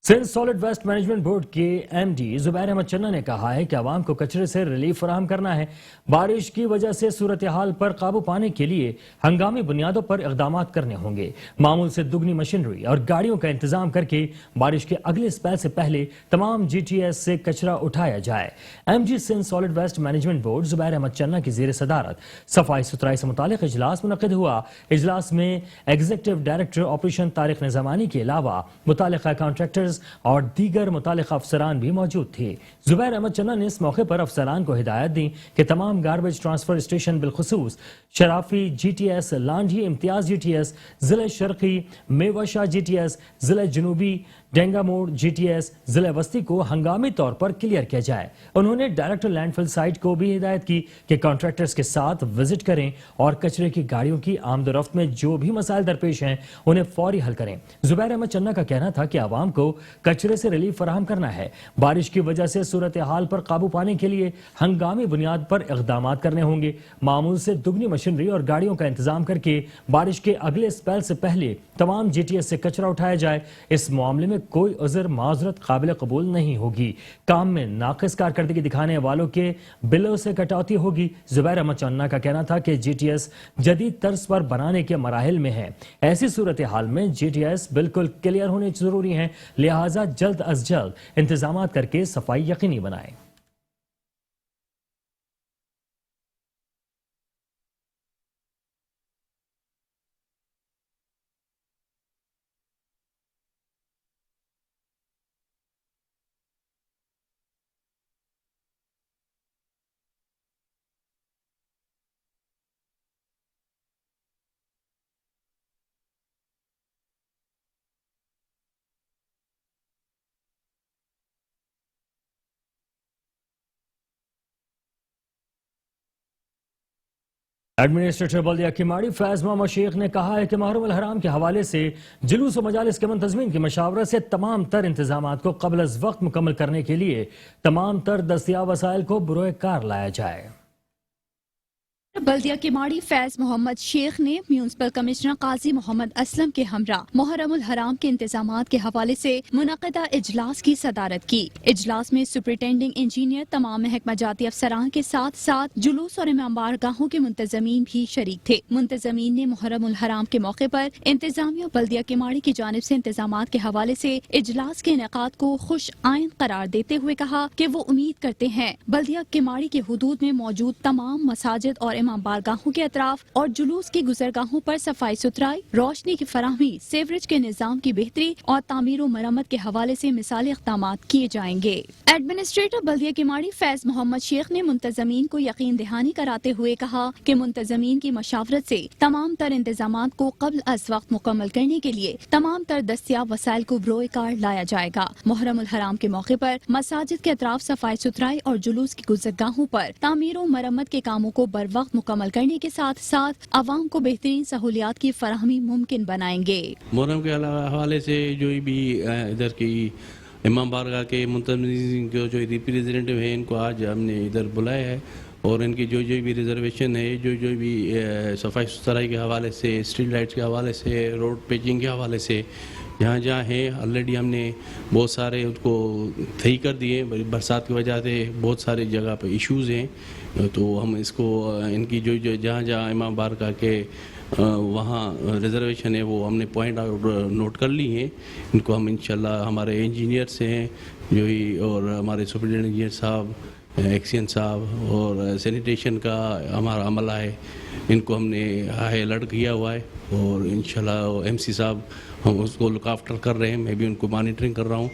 Sindh solid waste management board के एमडी जुबैर अहमद चन्ना ने कहा है कि आवाम को कचरे से रिलीफ फराहम करना है। बारिश की वजह से सूरत हाल पर काबू पाने के लिए हंगामी बुनियादों पर इकदाम करने होंगे। मामूल से दुगनी मशीनरी और गाड़ियों का इंतजाम करके बारिश के अगले स्पेल से पहले तमाम GTS से कचरा उठाया जाए। MD Sindh solid waste management board Zubair Ahmed Channa की जेर सदारत सफाई सुथराई से मुतालिक इजलास मुनक्किद हुआ। इजलास में एग्जीक्यूटिव डायरेक्टर ऑपरेशन तारिक निज़ामानी के अलावा मुतालिका कॉन्ट्रैक्टर्स और दीगर मुतालिक अफसरान भी मौजूद थे। जुबैर अहमद चन्ना ने इस मौके पर अफसरान को हिदायत दी कि तमाम गार्बेज ट्रांसफर स्टेशन बिलखुसूस शराफी GTS, लांढी इम्तियाज GTS, जिले शर्की मेवाशा GTS, जिले जनूबी डेंगा मोड़ GTS, जिले वस्ती को हंगामी तौर पर क्लियर किया जाए। उन्होंने डायरेक्टर लैंडफिल साइट को भी हिदायत की कि कॉन्ट्रैक्टर्स के साथ विजिट करें और कचरे की गाड़ियों की आमदोरफ्त में जो भी मसाइल दरपेश हैं उन्हें फौरी हल करें। जुबैर अहमद चन्ना का कहना था कि आवाम को कचरे से रिलीफ फराहम करना है। बारिश की वजह से सूरत हाल पर काबू पाने के लिए हंगामी बुनियाद पर इकदाम करने होंगे। मामूल से दुगनी मशीनरी और गाड़ियों का इंतजाम करके बारिश के अगले स्पेल से पहले तमाम GTS से कचरा उठाया जाए। इस मामले में कोई उज़र माजरत काबिल कबूल नहीं होगी। काम में नाकिस कारकर्दगी दिखाने वालों के बिलों से कटौती होगी। जुबैर अहमद चन्ना का कहना था कि GTS जदीद तर्ज पर बनाने के मराहिल में है। ऐसी सूरत हाल में GTS बिल्कुल क्लियर होने जरूरी है, लिहाजा जल्द अज जल्द इंतजाम करके सफाई यकीनी बनाएं। एडमिनिस्ट्रेटर बल्दिया किमाड़ी फैज मोहम्मद शेख ने कहा है कि मुहर्रम अल हराम के हवाले से जुलूस व मजालिस के मुंतज़मीन की मशावरत से तमाम तर इंतजामात को कबल अज़ वक्त मुकम्मल करने के लिए तमाम तर दस्तियाब वसाइल को बुरोए कार लाया जाए। बल्दिया किमाड़ी फैज मोहम्मद शेख ने म्यूनिसिपल कमिश्नर काजी मोहम्मद असलम के हमरा मुहर्रम उल हराम के इंतजामात के हवाले से मुनक़दा इजलास की सदारत की। इजलास में सुपरिटेंडिंग इंजीनियर, तमाम महकमा जाती अफसरान के साथ साथ जुलूस और इमामबार गाहों के मुंतजमीन भी शरीक थे। मुंतजमीन ने मुहर्रम उल हराम के मौके पर इंतजामिया बल्दिया किमाड़ी की जानिब से इंतजामात के हवाले से इजलास के इनेकाद को खुश आइन करार देते हुए कहा कि वो उम्मीद करते हैं बल्दिया किमाड़ी के हुदूद में मौजूद तमाम मसाजिद और बारगाहों के अतराफ और जुलूस की गुजरगाहों पर सफाई सुथराई, रोशनी की फराहमी, सीवरेज के निजाम की बेहतरी और तामीर व मरम्मत के हवाले से मिसाली इक़दाम किए जाएंगे। एडमिनिस्ट्रेटर बल्दिया किमाड़ी फैज मोहम्मद शेख ने मुंतजमीन को यकीन दहानी कराते हुए कहा कि मुंतजमीन की मशावरत से तमाम तर इंतजामात को कब्ल अज़ वक्त मुकम्मल करने के लिए तमाम तर दस्तियाब वसाइल को बरोए कार लाया जाएगा। मुहर्रम उल हराम के मौके पर मसाजिद के अतराफ सफाई सुथराई और जुलूस की गुजरगाहों पर तामीर व मरम्मत के कामों को बर वक्त मुकम्मल करने के साथ साथ आवाम को बेहतरीन सहूलियात की फराहमी मुमकिन बनाएंगे। मुहर्रम के हवाले से जो भी इधर की इमाम बारगाह के मुंतज़मीन जो रिप्रेजेंटेटिव हैं, इनको आज हमने इधर बुलाया है और इनकी जो भी रिजर्वेशन है, जो भी सफाई सुथराई के हवाले से, स्ट्रीट लाइट्स के हवाले से, रोड पेजिंग के हवाले से जहाँ जहाँ है ऑलरेडी हमने बहुत सारे उसको सही कर दिए। बरसात की वजह से बहुत सारी जगह पे इश्यूज़ हैं, तो हम इसको इनकी जो जहाँ जहाँ इमाम बारगाह के वहाँ रिजर्वेशन है वो हमने पॉइंट आउट नोट कर ली हैं। इनको हम इंशाल्लाह हमारे इंजीनियर से हैं जो ही और हमारे सुपरिटेंडेंट इंजीनियर साहब, एक्सीएन साहब और सैनिटेशन का हमारा अमला है, इनको हमने हाई अलर्ट किया हुआ है और इंशाल्लाह एमसी साहब हम उसको लुक आफ्टर कर रहे हैं, मैं भी उनको मॉनिटरिंग कर रहा हूँ।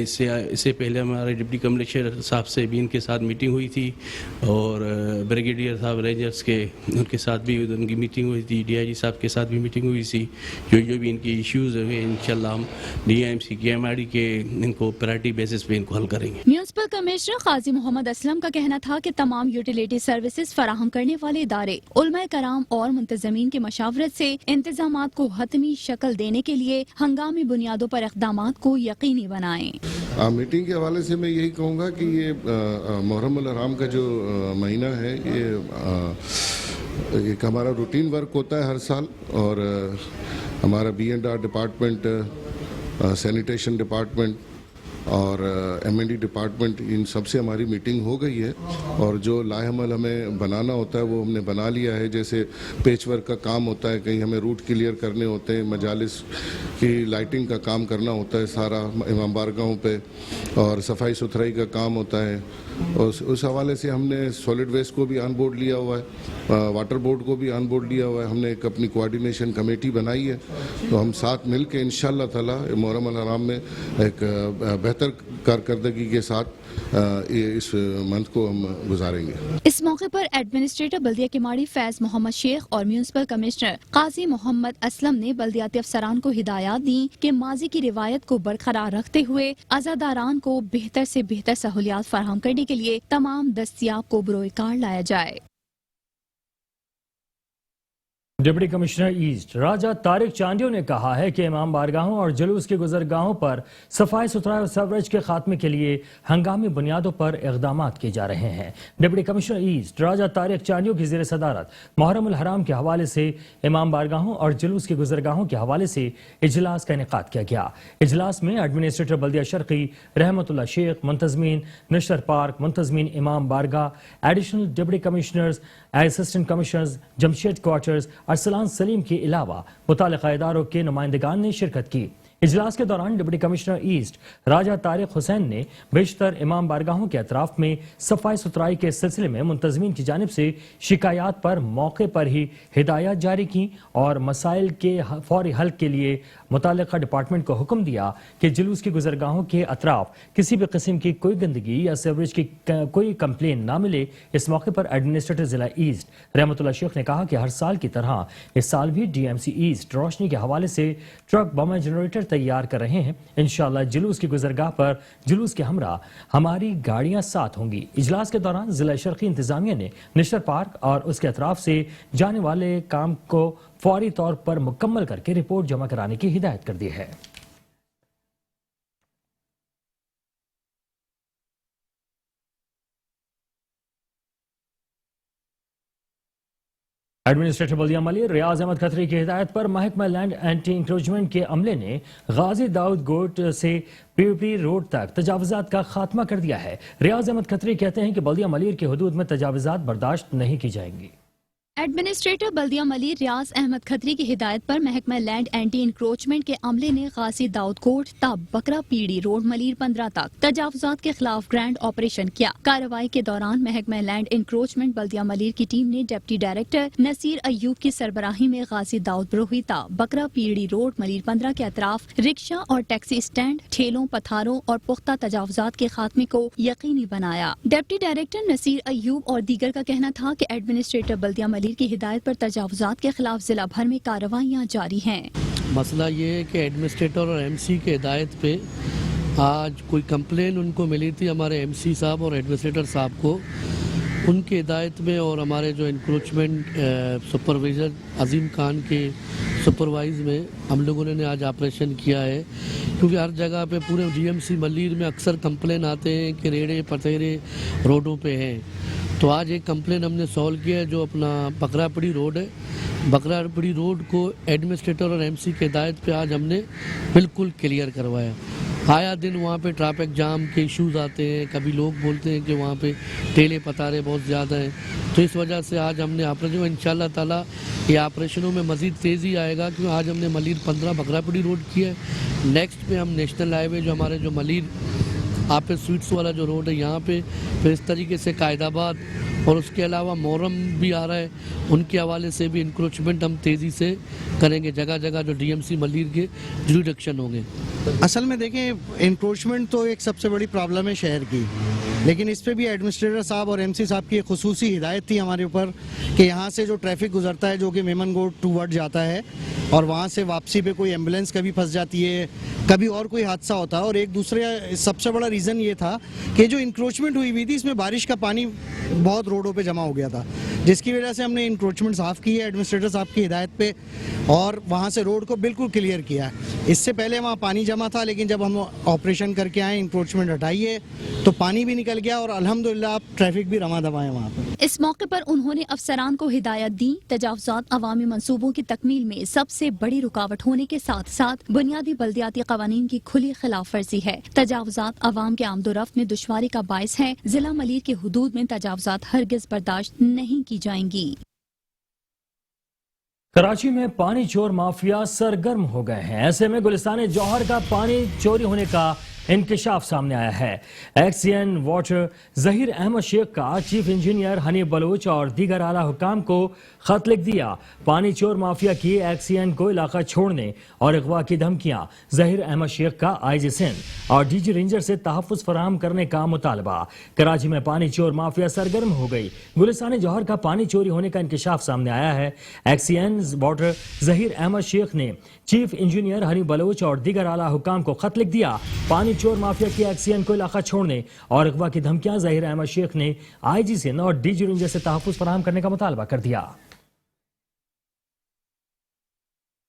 इससे पहले हमारे डिप्टी कमिश्नर साहब से भी इनके साथ मीटिंग हुई थी और ब्रिगेडियर साहब रेंजर्स के उनके साथ भी उनकी मीटिंग हुई थी, DIG साहब के साथ भी मीटिंग हुई थी। जो भी इनकी इश्यूज़ हुए इंशाल्लाह हम DIMC के MID के इनको प्रायोरिटी बेसिस पे इनको हल करेंगे। म्यूनिसिपल कमिश्नर काजी मोहम्मद असलम का कहना था कि तमाम यूटिलिटी सर्विसेज फराहम करने वाले इदारे उलमा कराम और मुंतजमीन के मशावरत से इंतजामात को हतमी शक्ल देने के लिए हंगामी बुनियादों पर इक़दामात को यकीनी बनाएं। मीटिंग के हवाले से मैं यही कहूँगा कि ये मुहर्रम उल हराम का जो महीना है ये एक हमारा रूटीन वर्क होता है हर साल और हमारा B&R डिपार्टमेंट, सैनिटेशन डिपार्टमेंट और M&D डिपार्टमेंट, इन सब से हमारी मीटिंग हो गई है और जो लाहेमल हमें बनाना होता है वो हमने बना लिया है। जैसे पेच वर्क का काम होता है, कहीं हमें रूट क्लियर करने होते हैं, मजालिस की लाइटिंग का काम करना होता है सारा इमाम बारगाहों पे और सफाई सुथराई का काम होता है। उस हवाले से हमने सॉलिड वेस्ट को भी ऑन बोर्ड लिया हुआ है, वाटर बोर्ड को भी ऑन बोर्ड लिया हुआ है। हमने एक अपनी कोऑर्डिनेशन कमेटी बनाई है, तो हम साथ मिल के इंशाअल्लाह ताला मुहर्रम उल हराम में एक बेहतर कारकर्दगी के साथ इस मंथ को हम गुजारेंगे। इस मौके पर एडमिनिस्ट्रेटर बल्दिया केमाड़ी फैज मोहम्मद शेख और म्यूनिसिपल कमिश्नर काजी मोहम्मद असलम ने बल्दियाती अफसरान को हिदायत दी कि माजी की रिवायत को बरकरार रखते हुए अज़ादारान को बेहतर से बेहतर सहूलियात फराहम करने के लिए तमाम दस्तियाब को बरोकार लाया जाए। डिप्टी कमिश्नर ईस्ट राजा तारिक चांडियो ने कहा है कि इमाम बारगाहों और जुलूस की गुजरगाहों पर सफाई सुथराई और सवरेज के खात्मे के लिए हंगामी बुनियादों पर इक़दाम किए जा रहे हैं। डिप्टी कमिश्नर ईस्ट राजा तारिक चांडियो की ज़ेर सदारत मुहर्रम उल हराम के हवाले से इमाम बारगाहों और जुलूस की गुजरगाहों के हवाले से इजलास का इनेकाद किया गया। इजलास में एडमिनिस्ट्रेटर बल्दिया शर्की रहमतुल्लाह शेख, मुंतजमीन नशर पार्क, मुंतजमीन इमाम बारगाह, additional deputy commissioners, assistant commissioners, Jamshed quarters, Arsalan Salim के अलावा मुताल्लिक़ा इदारों के नुमाइंदगान ने शिरकत की। इजलास के दौरान डिप्टी कमिश्नर ईस्ट राजा तारिक हुसैन ने बेशतर इमाम बारगाहों के अतराफ में सफाई सुथराई के सिलसिले में मुंतजमीन की जानिब से शिकायत पर मौके पर ही हिदायत जारी की और मसाइल के फौरी हल के लिए मुताल्लिक़ा डिपार्टमेंट को हुक्म दिया कि जुलूस की गुजरगाहों के अतराफ किसी भी किस्म की कोई गंदगी या सीवरेज की कोई कंप्लेन ना मिले। इस मौके पर एडमिनिस्ट्रेटर जिला ईस्ट रहमतुल्लाह शेख ने कहा कि हर साल की तरह इस साल भी DMC ईस्ट रोशनी के हवाले से ट्रक बम जनरेटर तैयार कर रहे हैं। इंशाअल्लाह जुलूस की गुजरगाह पर जुलूस के हमरा हमारी गाड़ियां साथ होंगी। इजलास के दौरान जिला शर्की इंतजामिया ने निशर पार्क और उसके अतराफ से जाने वाले काम को फौरी तौर पर मुकम्मल करके रिपोर्ट जमा कराने की हिदायत कर दी है। एडमिनिस्ट्रेटर बल्दिया मलिर रियाज अहमद खत्री की हिदायत पर महकमा लैंड एंटी इंक्रोचमेंट के अमले ने गाजी दाऊद गोट से PUP रोड तक तजावुजात का खात्मा कर दिया है। रियाज अहमद खत्री कहते हैं कि बल्दिया मलिर की हदूद में तजावुजात बर्दाश्त नहीं की जाएंगी। एडमिनिस्ट्रेटर बल्दिया मलिर रियाज अहमद खत्री की हिदायत पर महकमा लैंड एंटी इंक्रोचमेंट के अमले ने गाजी दाऊद कोट तब बकरा पीड़ी रोड मलिर 15 तक तजावुजात के खिलाफ ग्रैंड ऑपरेशन किया। कार्रवाई के दौरान महकमा लैंड इंक्रोचमेंट बल्दिया मलिर की टीम ने डिप्टी डायरेक्टर नसीर अयूब की सरबराही में गाजी दाऊद ब्रोहिता बकरा पीड़ी रोड मलिर 15 के अतराफ रिक्शा और टैक्सी स्टैंड, ठेलों, पथारों और पुख्ता तजावुजात के खात्मे को यकीनी बनाया। डिप्टी डायरेक्टर नसीर अयूब और दीगर का कहना था कि एडमिनिस्ट्रेटर बल्दिया मलिर की हिदायत पर तजावुजात के खिलाफ जिला भर में कार्रवाइयां जारी हैं। मसला ये है कि एडमिनिस्ट्रेटर और MC के हिदायत पे आज कोई कंप्लेन उनको मिली थी हमारे MC साहब और एडमिनिस्ट्रेटर साहब को, उनके हिदायत में और हमारे जो इंक्रोचमेंट सुपरवाइज़र अजीम खान के सुपरवाइज में हम लोगों ने आज ऑपरेशन किया है। क्योंकि हर जगह पे पूरे DMC मलिर में अक्सर कंप्लेन आते हैं कि रेड़े पतेरे रोडों पे हैं, तो आज एक कंप्लेन हमने सॉल्व किया है जो अपना बकरापड़ी रोड है। बकरापड़ी रोड को एडमिनिस्ट्रेटर और MC के हिदायत पे आज हमने बिल्कुल क्लियर करवाया। आया दिन वहाँ पे ट्रैफिक जाम के इश्यूज आते हैं, कभी लोग बोलते हैं कि वहाँ पे ठेले पतारे बहुत ज़्यादा हैं, तो इस वजह से आज हमने ऑपरेशन, इंशाल्लाह ताला ये ऑपरेशनों में मज़ीद तेज़ी आएगा। क्योंकि आज हमने मलिर 15 बकरापड़ी रोड किया है। नेक्स्ट पे हम नेशनल हाईवे जो हमारे जो मलिर आप स्वीट्स वाला जो रोड है यहाँ पे, फिर इस तरीके से कायदाबाद और उसके अलावा मोहर्रम भी आ रहा है, उनके हवाले से भी इंक्रोचमेंट हम तेज़ी से करेंगे। जगह जगह जो DMC मलिर के जुरिडिक्शन होंगे। असल में देखें, इंक्रोचमेंट तो एक सबसे बड़ी प्रॉब्लम है शहर की, लेकिन इस पे भी एडमिनिस्ट्रेटर साहब और MC साहब की एक खुसूसी हिदायत थी हमारे ऊपर कि यहाँ से जो ट्रैफिक गुजरता है जो कि मेमनगोट टूवर्ड जाता है और वहाँ से वापसी पे कोई एम्बुलेंस कभी फंस जाती है, कभी और कोई हादसा होता है। और एक दूसरे सबसे बड़ा रीज़न ये था कि जो इंक्रोचमेंट हुई थी इसमें बारिश का पानी बहुत रोडों पे जमा हो गया था, जिसकी वजह से हमने इंक्रोचमेंट साफ़ की है एडमिनिस्ट्रेटर साहब की हिदायत पे और वहाँ से रोड को बिल्कुल क्लियर किया है। इससे पहले वहाँ पानी जमा था, लेकिन जब हम ऑपरेशन करके आए, इंक्रोचमेंट हटाइए, तो पानी भी निकल गया और अल्हम्दुलिल्लाह अब ट्रैफिक भी रमा दमा है वहाँ पर। इस मौके पर उन्होंने अफसरान को हिदायत दी, तजावुज़ात अवामी मंसूबों की तकमील में सबसे बड़ी रुकावट होने के साथ साथ बुनियादी बल्दियाती कवानीन की खुली खिलाफ वर्जी है। तजावुज़ात अवाम के आमदोरफ्त में दुश्वारी का बायस है। जिला मलिर के हुदूद में तजावुज़ात हरगिज बर्दाश्त नहीं की जाएंगी। कराची में पानी चोर माफिया सरगर्म हो गए हैं। ऐसे में गुलिस्तान जौहर का पानी चोरी होने का इंकशाफ सामने आया है। एक्सियन वाटर जहीर अहमद शेख का चीफ इंजीनियर हनी बलोच और दीगर आला हुकाम को खत लिख दिया। पानी चोर माफिया की एक्सियन को इलाका छोड़ने और अगवा की धमकियां, जहीर अहमद शेख का IG सिंध और DG रेंजर से तहफ़्फ़ुज़ फराहम करने का मुतालबा। कराची में पानी चोर माफिया सरगर्म हो गई। गुलिस्तान जौहर का पानी चोरी होने का इंकशाफ सामने आया है। एक्सियन वाटर जहीर अहमद शेख ने चीफ इंजीनियर हनी बलोच और दीगर आला हुकाम को खत लिख दिया। पानी चोर माफिया की एक्सियन को इलाका छोड़ने और अगवा की धमकियां, जहीर अहमद शेख ने IG सिंध और DG रेंजर से तहफ़्फ़ुज़ फराहम करने का मुतालबा कर दिया।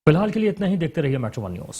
फिलहाल के लिए इतना ही। देखते रहिए मेट्रो 1 न्यूज़।